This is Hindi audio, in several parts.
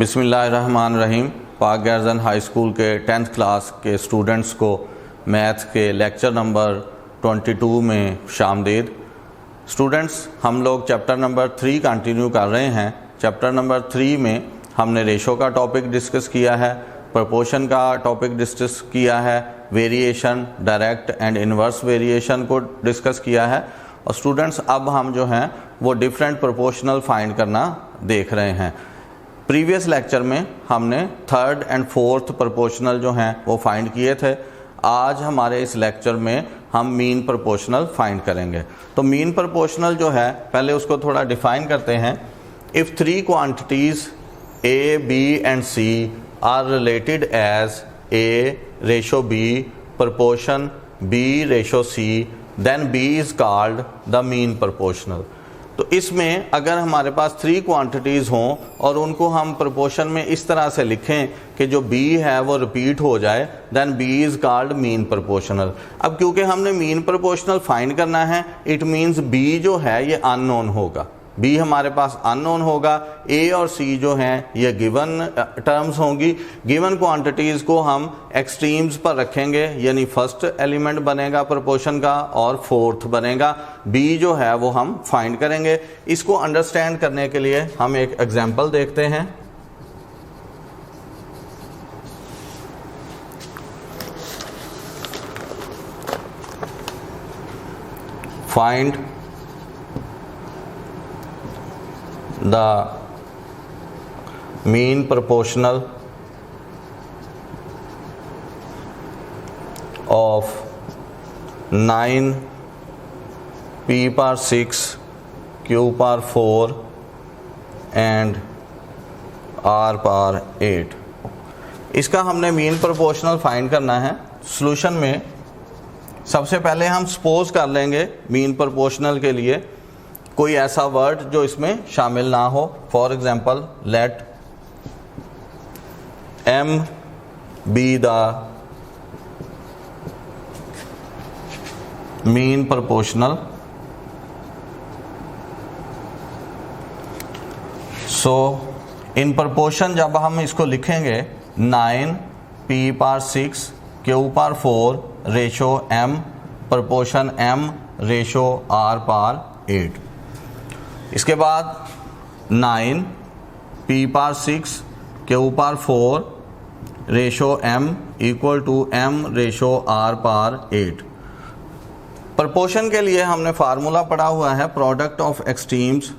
बिस्मिल्लाहिर्रहमानिर्रहीम। पाक गर्जन हाई स्कूल के 10th क्लास के स्टूडेंट्स को मैथ के लेक्चर नंबर 22 में शामदीद। स्टूडेंट्स, हम लोग चैप्टर नंबर 3 कंटिन्यू कर रहे हैं। चैप्टर नंबर 3 में हमने रेशो का टॉपिक डिस्कस किया है, प्रपोर्शन का टॉपिक डिस्कस किया है, variation, direct and inverse variation को डिस्कस किया है। और स्टूडेंट्स, अब हम जो हैं वो डिफरेंट प्रोपोर्शनल फाइंड करना देख रहे हैं। प्रीवियस लेक्चर में हमने थर्ड एंड फोर्थ प्रोपोर्शनल जो हैं वो फाइंड किए थे। आज हमारे इस लेक्चर में हम मीन प्रोपोर्शनल फाइंड करेंगे। तो मीन प्रोपोर्शनल जो है, पहले उसको थोड़ा डिफाइन करते हैं। If 3 quantities A, B and C are related as A ratio B proportion B ratio C, then B is called the mean proportional। तो इसमें अगर हमारे पास 3 क्वांटिटीज़ हों और उनको हम प्रोपोर्शन में इस तरह से लिखें कि जो B है वो रिपीट हो जाए, then B is called mean proportional. अब क्योंकि हमने मीन प्रोपोर्शनल फाइंड करना है, इट मीन्स B जो है ये अननोन होगा। B हमारे पास अननोन होगा। A और C जो हैं ये गिवन टर्म्स होंगी। गिवन क्वांटिटीज़ को हम एक्सट्रीम्स पर रखेंगे, यानी फर्स्ट एलिमेंट बनेगा प्रोपोर्शन का और फोर्थ बनेगा। B जो है वो हम फाइंड करेंगे। इसको अंडरस्टैंड करने के लिए हम एक एग्जांपल देखते हैं। Find the mean proportional of 9 p power 6 q power 4 and r power 8। इसका हमने मीन प्रोपोर्शनल फाइंड करना है। सॉल्यूशन में सबसे पहले हम सपोज कर लेंगे मीन प्रोपोर्शनल के लिए कोई ऐसा वर्ड जो इसमें शामिल ना हो। For example, let M be the mean proportional. So in proportion जब हम इसको लिखेंगे 9 p power 6 q power 4 ratio M proportion M ratio R power 8। इसके बाद 9 p power 6 q power 4 ratio M equal to M ratio R power 8। Proportion के लिए हमने फार्मूला पढ़ा हुआ है, product of extremes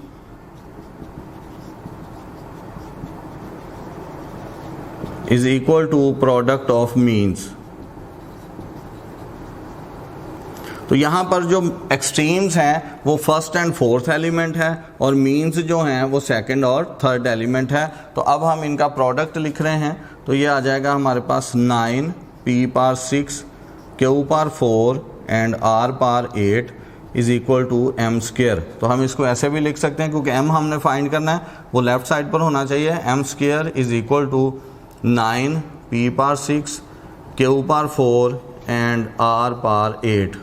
is equal to product of means. तो यहाँ पर जो एक्सट्रीम्स हैं वो फर्स्ट एंड फोर्थ एलिमेंट है और मीन्स जो हैं वो सेकंड और थर्ड एलिमेंट है। तो अब हम इनका प्रोडक्ट लिख रहे हैं। तो ये आ जाएगा हमारे पास 9 p power 6 q power 4 and r power 8 is equal to m square. तो हम इसको ऐसे भी लिख सकते हैं, क्योंकि m हमने फाइंड करना है वो लेफ्ट साइड पर होना चाहिए। m square is equal to 9 p power 6 q power 4 and r power 8।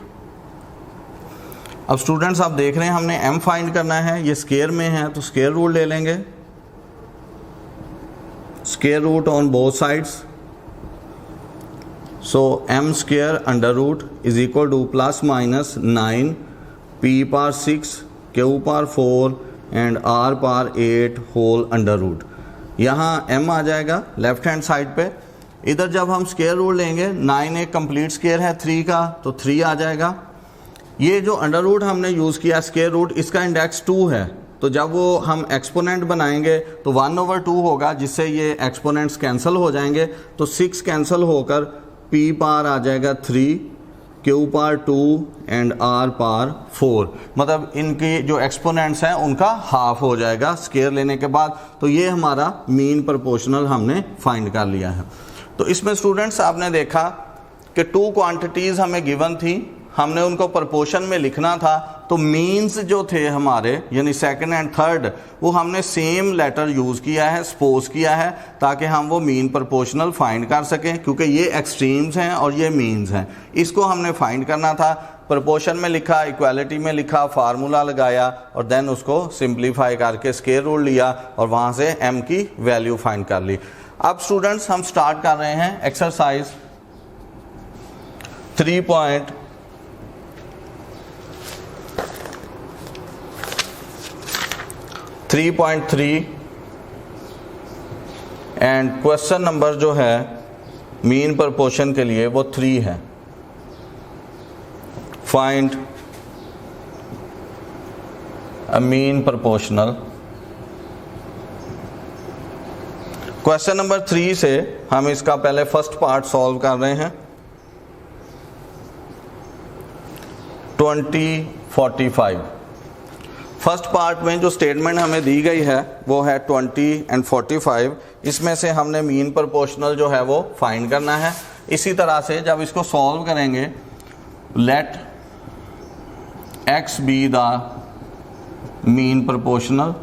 अब स्टूडेंट्स, आप देख रहे हैं हमने m फाइंड करना है, ये स्क्वायर में है तो स्क्वायर रूट ले लेंगे। Square root on both sides. So m square under root is equal to plus minus 9 p power 6 q power 4 and r power 8 whole under root. यहाँ m आ जाएगा लेफ्ट हैंड साइड पे। इधर जब हम स्क्वायर रूट लेंगे, 9 एक कंप्लीट स्क्वायर है 3 का, तो 3 आ जाएगा। ये जो अंडर रूट हमने यूज़ किया स्क्वायर रूट, इसका इंडेक्स 2 है। तो जब वो हम एक्सपोनेंट बनाएंगे तो 1/2 होगा, जिससे ये एक्सपोनेंट्स कैंसिल हो जाएंगे। तो 6 कैंसिल होकर p पावर आ जाएगा 3, q power 2 and r power 4। मतलब इनकी जो एक्सपोनेंट्स हैं उनका हाफ हो जाएगा स्क्वायर लेने के बाद। तो ये हमारा मीन प्रोपोर्शनल हमने फाइंड कर लिया है। तो इसमें स्टूडेंट्स आपने देखा कि 2 क्वांटिटीज़ हमें गिवन थी, हमने उनको प्रोपोर्शन में लिखना था। तो मीन्स जो थे हमारे, यानी सेकंड एंड थर्ड, वो हमने सेम लेटर यूज़ किया है, सपोज किया है, ताकि हम वो मीन प्रोपोर्शनल फाइंड कर सकें, क्योंकि ये एक्सट्रीम्स हैं और ये मीन्स हैं। इसको हमने फाइंड करना था। प्रोपोर्शन में लिखा, इक्वालिटी में लिखा, फार्मूला लगाया और देन उसको सिंप्लीफाई करके स्क्वायर रूट लिया और वहाँ से m की वैल्यू फाइंड कर ली। अब स्टूडेंट्स हम स्टार्ट कर रहे हैं एक्सरसाइज 3.3 एंड क्वेश्चन नंबर जो है मीन प्रोपोर्शन के लिए वो 3 है। Find a mean proportional. Question number 3 से हम इसका पहले फर्स्ट पार्ट सॉल्व कर रहे हैं। 2045 फर्स्ट पार्ट में जो स्टेटमेंट हमें दी गई है वो है 20 एंड 45। इसमें से हमने मीन प्रोपोर्शनल जो है वो फाइंड करना है। इसी तरह से जब इसको सॉल्व करेंगे, let x be the mean proportional,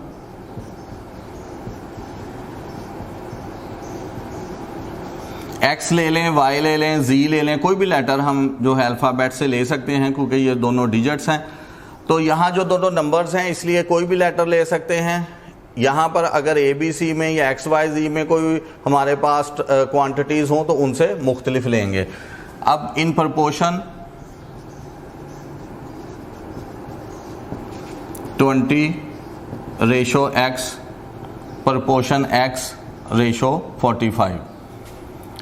x ले लें, y ले लें, z ले लें, कोई भी लेटर हम जो है अल्फ़ाबेट से ले सकते हैं क्योंकि ये दोनों डिजिट्स हैं। तो यहाँ जो दोनों नंबर्स हैं इसलिए कोई भी लेटर ले सकते हैं। यहाँ पर अगर ABC में या XYZ में कोई हमारे पास क्वांटिटीज़ हों तो उनसे मुख्तलिफ लेंगे। अब in proportion 20 ratio x proportion x ratio 45।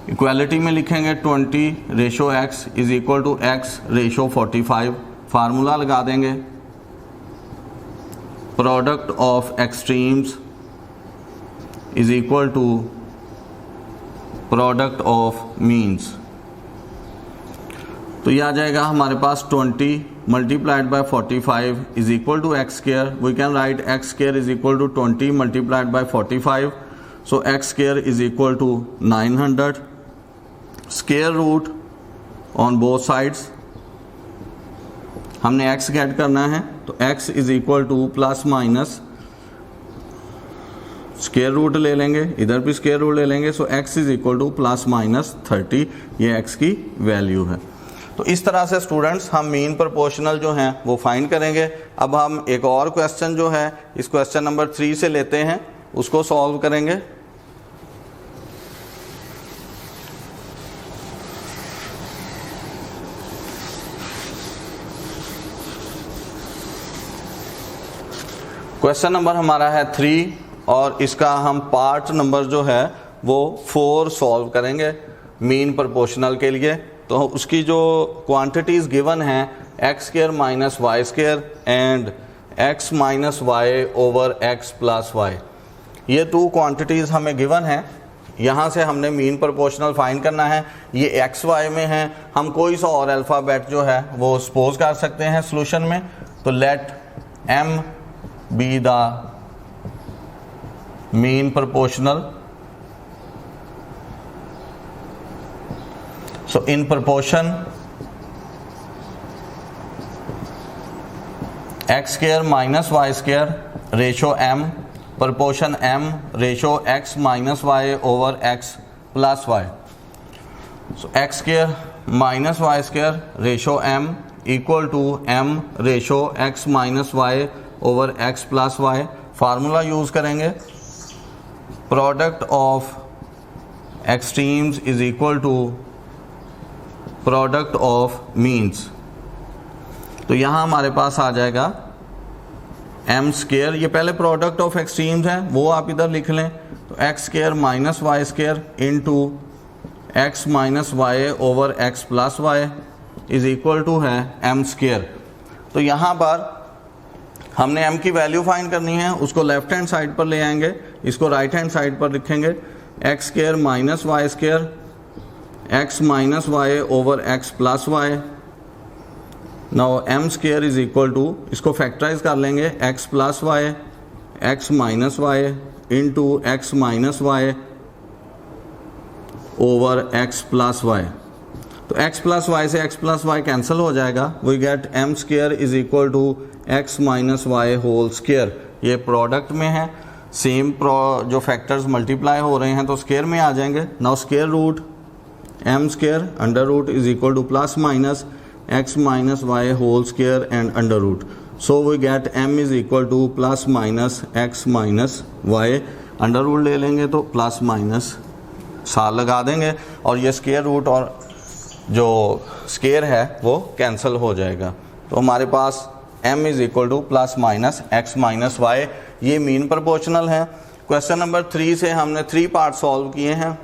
Equality में लिखेंगे 20 ratio x is equal to x ratio 45। Formula लगा देंगे, product of extremes is equal to product of means. तो ये आ जाएगा हमारे पास 20 multiplied by 45 is equal to x square. We can write x square is equal to 20 multiplied by 45। So x square is equal to 900। Square root on both sides, हमने x गेट करना है तो x is equal to plus minus square root ले लेंगे, इधर भी स्क्वायर रूट ले लेंगे। So x is equal to plus minus 30, ये x की वैल्यू है। तो इस तरह से स्टूडेंट्स हम मीन प्रोपोर्शनल जो हैं वो फाइंड करेंगे। अब हम एक और क्वेश्चन जो है इस क्वेश्चन नंबर 3 से लेते हैं, उसको सॉल्व करेंगे। क्वेश्चन नंबर हमारा है 3 और इसका हम पार्ट नंबर जो है वो 4 सॉल्व करेंगे मीन प्रोपोर्शनल के लिए। तो उसकी जो क्वांटिटीज़ गिवन हैं x square minus y square and x minus y over x plus y, ये 2 क्वांटिटीज़ हमें गिवन है। यहाँ से हमने मीन प्रोपोर्शनल फाइंड करना है। ये एक्स वाई में है, हम कोई सा और अल्फ़ाबेट जो है वो सपोज कर सकते हैं सोल्यूशन में। तो late m be the mean proportional। So in proportion x square minus y square ratio m, proportion m ratio x minus y over x plus y। So x square minus y square ratio m equal to m ratio x minus y over x plus Y. Formula use करेंगे, product of extremes is equal to product of means. तो यहाँ हमारे पास आ जाएगा m स्क्वायर, ये पहले प्रोडक्ट ऑफ एक्सट्रीम्स है वो आप इधर लिख लें। तो x square minus y square into x minus y over x plus y is equal to है m स्क्वायर। तो यहाँ पर हमने m की वैल्यू फाइंड करनी है, उसको लेफ्ट हैंड साइड पर ले आएंगे, इसको राइट हैंड साइड पर लिखेंगे x square minus y square x minus y over x plus y. Now m square is equal to, इसको फैक्टराइज कर लेंगे, x plus y x minus y into x minus y over x plus y. तो x प्लस वाई से x प्लस वाई कैंसिल हो जाएगा। We get m square is equal to x minus y whole square. ये प्रोडक्ट में है, सेम जो फैक्टर्स मल्टीप्लाई हो रहे हैं तो स्क्वायर में आ जाएंगे। Now square root m square under root is equal to plus minus x minus y whole square and under root. So we get m is equal to plus minus x minus y. Under root ले लेंगे तो प्लस माइनस साल लगा देंगे और ये स्क्वायर रूट और जो स्क्वायर है वो कैंसिल हो जाएगा। तो हमारे पास m is equal to plus minus x minus y, ये मीन प्रोपोर्शनल है। क्वेश्चन नंबर 3 से हमने 3 पार्ट सॉल्व किए हैं।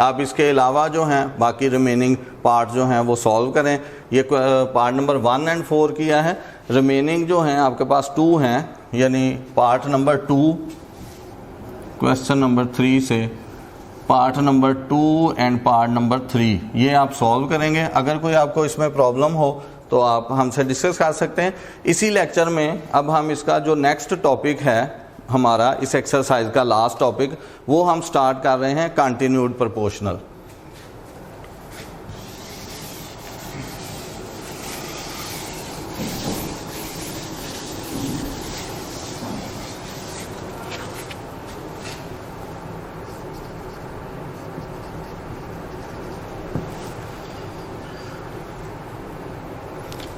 आप इसके अलावा जो हैं बाकी रिमेनिंग पार्ट जो हैं वो सॉल्व करें। ये पार्ट नंबर 1 एंड 4 किया है, रिमेनिंग जो हैं आपके पास 2 हैं, यानी पार्ट नंबर 2 क्वेश्चन नंबर 3 से part number 2 and part number 3 ये आप सॉल्व करेंगे। अगर कोई आपको इसमें प्रॉब्लम हो तो आप हमसे डिस्कस कर सकते हैं। इसी लेक्चर में अब हम इसका जो नेक्स्ट टॉपिक है हमारा इस एक्सरसाइज का लास्ट टॉपिक, वो हम स्टार्ट कर रहे हैं कंटिन्यूड प्रोपोर्शनल।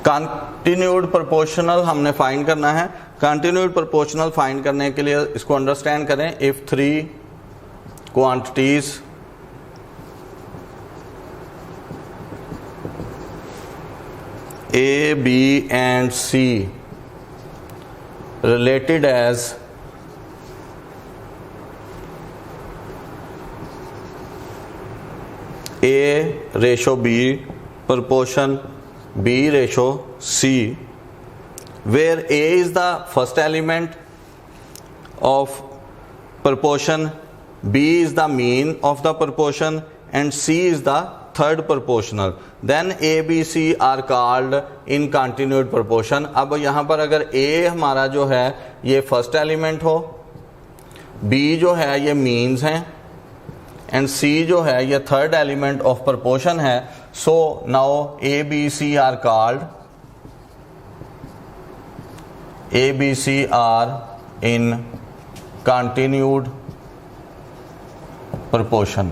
कंटिन्यूड प्रोपोर्शनल हमने फाइंड करना है। कंटिन्यूड प्रोपोर्शनल फाइंड करने के लिए इसको अंडरस्टैंड करें। If 3 quantities A, B and C related as A ratio B proportion B ratio C, where A is the first element of proportion, B is the mean of the proportion and C is the third proportional, then A, B, C are called in continued proportion। अब यहाँ पर अगर A हमारा जो है ये फर्स्ट एलिमेंट हो, B जो है ये मीन्स हैं एंड C जो है ये थर्ड एलिमेंट ऑफ प्रोपोर्शन है। So now A, B, C are called, A, B, C are in continued proportion.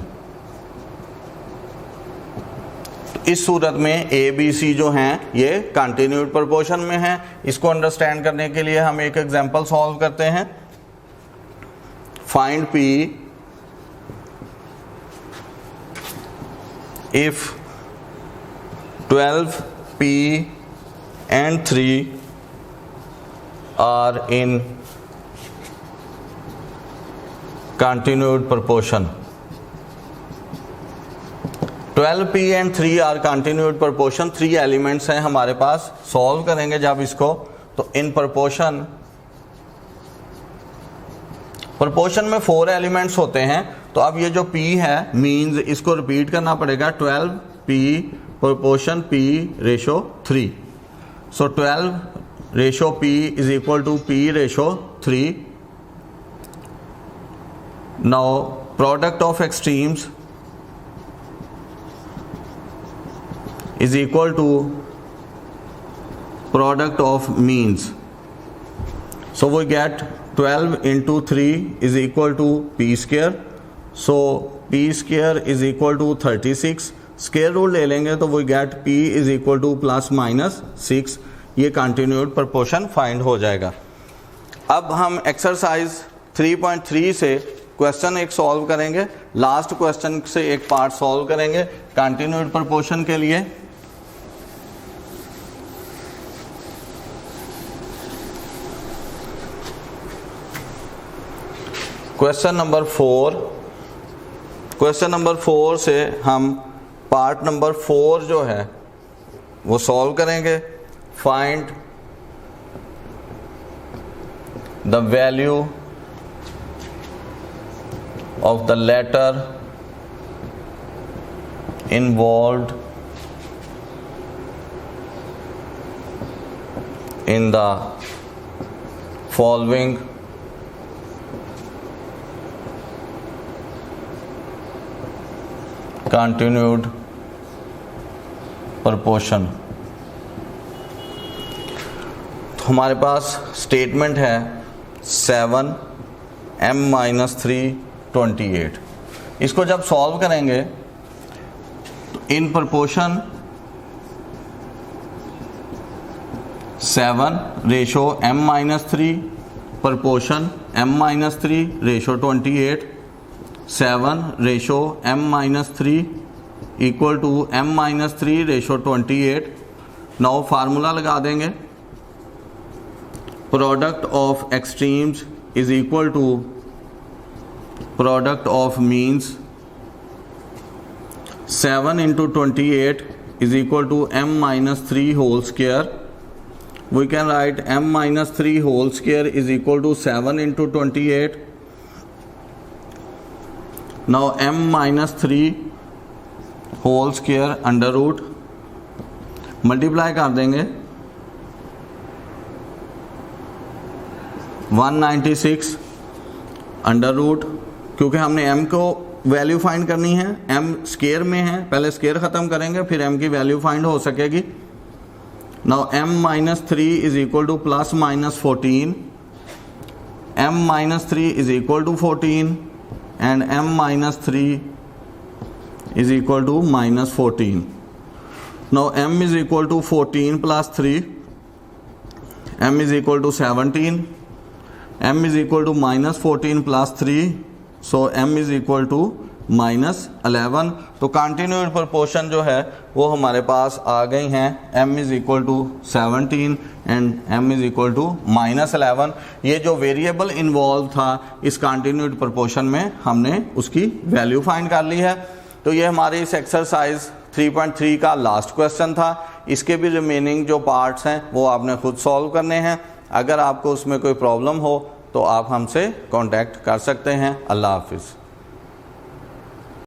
इस सूरत में A, B, C जो हैं ये कंटिन्यूड प्रोपोर्शन में हैं। इसको अंडरस्टैंड करने के लिए हम एक एग्जांपल सॉल्व करते हैं। Find P if 12P and 3 are in continued proportion। 12P and 3 are continued proportion, 3 elements हैं हमारे पास। सॉल्व करेंगे जब इसको तो इन प्रोपोर्शन में 4 एलिमेंट्स होते हैं। तो अब ये जो P है मीन्स इसको रिपीट करना पड़ेगा, 12P proportion P ratio 3। So 12 ratio P is equal to P ratio 3। Now product of extremes is equal to product of means. So we get 12 into 3 is equal to P square। So P square is equal to 36। Square root ले लेंगे तो we get P is equal to plus minus 6। ये कंटिन्यूड प्रोपोर्शन फाइंड हो जाएगा। अब हम एक्सरसाइज 3.3 से क्वेश्चन एक सॉल्व करेंगे। लास्ट क्वेश्चन से एक पार्ट सॉल्व करेंगे कंटिन्यूड प्रोपोर्शन के लिए। क्वेश्चन नंबर 4 से हम पार्ट नंबर 4 जो है वो सॉल्व करेंगे। Find the value of the letter involved in the following continued proportion। तो हमारे पास स्टेटमेंट है 7m-3 28। इसको जब सॉल्व करेंगे तो in proportion 7 ratio m-3 proportion m-3 ratio 28, 7 ratio m-3 equal to m-3 ratio 28। Now formula लगा देंगे, product of extremes is equal to product of means. 7 into 28 is equal to m-3 whole square. We can write m-3 whole square is equal to 7 into 28. Now m-3 whole square under root multiply कर देंगे 196 अंडर रूट, क्योंकि हमने m को वैल्यू फाइंड करनी है, m स्केयर में है, पहले स्केयर ख़त्म करेंगे फिर m की वैल्यू फाइंड हो सकेगी। Now m-3 is equal to plus minus 14, m-3 is equal to 14 and m-3 is equal to -14। Now m is equal to 14 plus 3, m is equal to 17, m is equal to -14 plus 3, so m is equal to -11। तो कंटिन्यूड प्रोपोर्शन जो है वो हमारे पास आ गई हैं, m is equal to 17 and m is equal to -11। ये जो वेरिएबल इन्वॉल्व था इस कंटिन्यूड प्रोपोर्शन में हमने उसकी वैल्यू फाइंड कर ली है। तो ये हमारे इस एक्सरसाइज 3.3 का लास्ट क्वेश्चन था। इसके भी रिमेनिंग जो पार्ट्स हैं वो आपने खुद सॉल्व करने हैं। अगर आपको उसमें कोई प्रॉब्लम हो तो आप हमसे कांटेक्ट कर सकते हैं। अल्लाह हाफिज़।